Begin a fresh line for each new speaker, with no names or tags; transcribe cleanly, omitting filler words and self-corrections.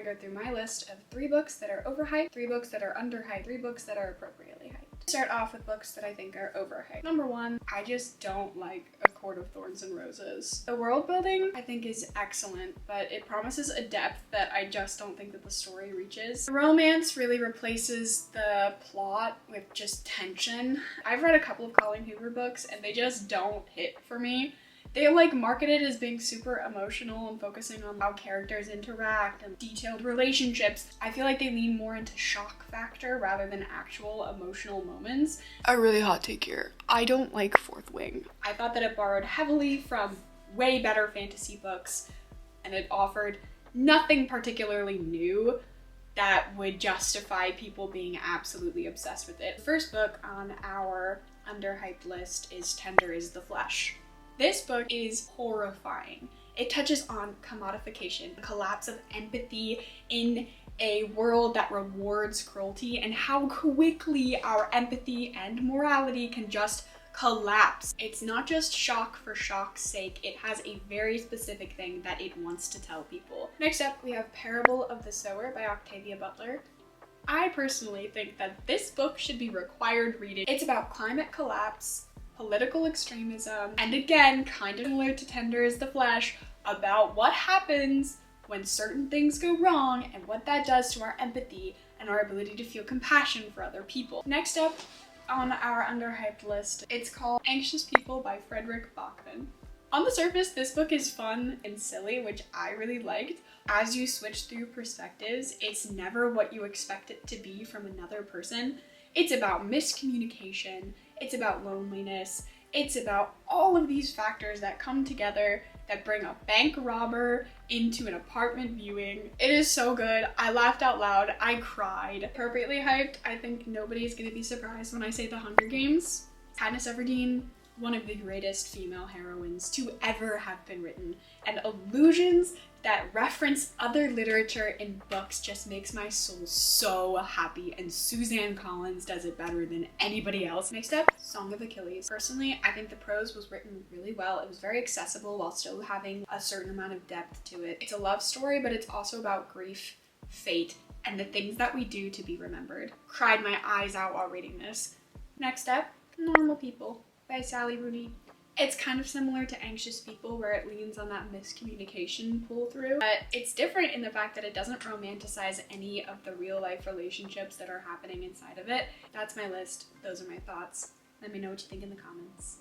go through my list of 3 books that are overhyped, 3 books that are underhyped, 3 books that are appropriately hyped. Start off with books that I think are overhyped. Number 1, I just don't like A Court of Thorns and Roses. The world building I think is excellent, but it promises a depth that I just don't think that the story reaches. The romance really replaces the plot with just tension. I've read a couple of Colleen Hoover books and they just don't hit for me. They like marketed as being super emotional and focusing on how characters interact and detailed relationships. I feel like they lean more into shock factor rather than actual emotional moments. A really hot take here. I don't like Fourth Wing. I thought that it borrowed heavily from way better fantasy books and it offered nothing particularly new that would justify people being absolutely obsessed with it. The first book on our underhyped list is Tender is the Flesh. This book is horrifying. It touches on commodification, the collapse of empathy in a world that rewards cruelty, and how quickly our empathy and morality can just collapse. It's not just shock for shock's sake, it has a very specific thing that it wants to tell people. Next up, we have Parable of the Sower by Octavia Butler. I personally think that this book should be required reading. It's about climate collapse, political extremism, and again, kind of similar to Tender is the Flesh, about what happens when certain things go wrong and what that does to our empathy and our ability to feel compassion for other people. Next up on our underhyped list, it's called Anxious People by Fredrik Backman. On the surface, this book is fun and silly, which I really liked. As you switch through perspectives, it's never what you expect it to be from another person. It's about miscommunication, it's about loneliness, it's about all of these factors that come together that bring a bank robber into an apartment viewing. It is so good. I laughed out loud. I cried. Appropriately hyped. I think nobody's gonna be surprised when I say The Hunger Games. Katniss Everdeen, one of the greatest female heroines to ever have been written, and allusions that reference other literature in books just makes my soul so happy, and Suzanne Collins does it better than anybody else. Next up, Song of Achilles. Personally, I think the prose was written really well. It was very accessible while still having a certain amount of depth to it. It's a love story, but it's also about grief, fate, and the things that we do to be remembered. Cried my eyes out while reading this. Next up, Normal People by Sally Rooney. It's kind of similar to Anxious People, where it leans on that miscommunication pull through, but it's different in the fact that it doesn't romanticize any of the real life relationships that are happening inside of it. That's my list. Those are my thoughts. Let me know what you think in the comments.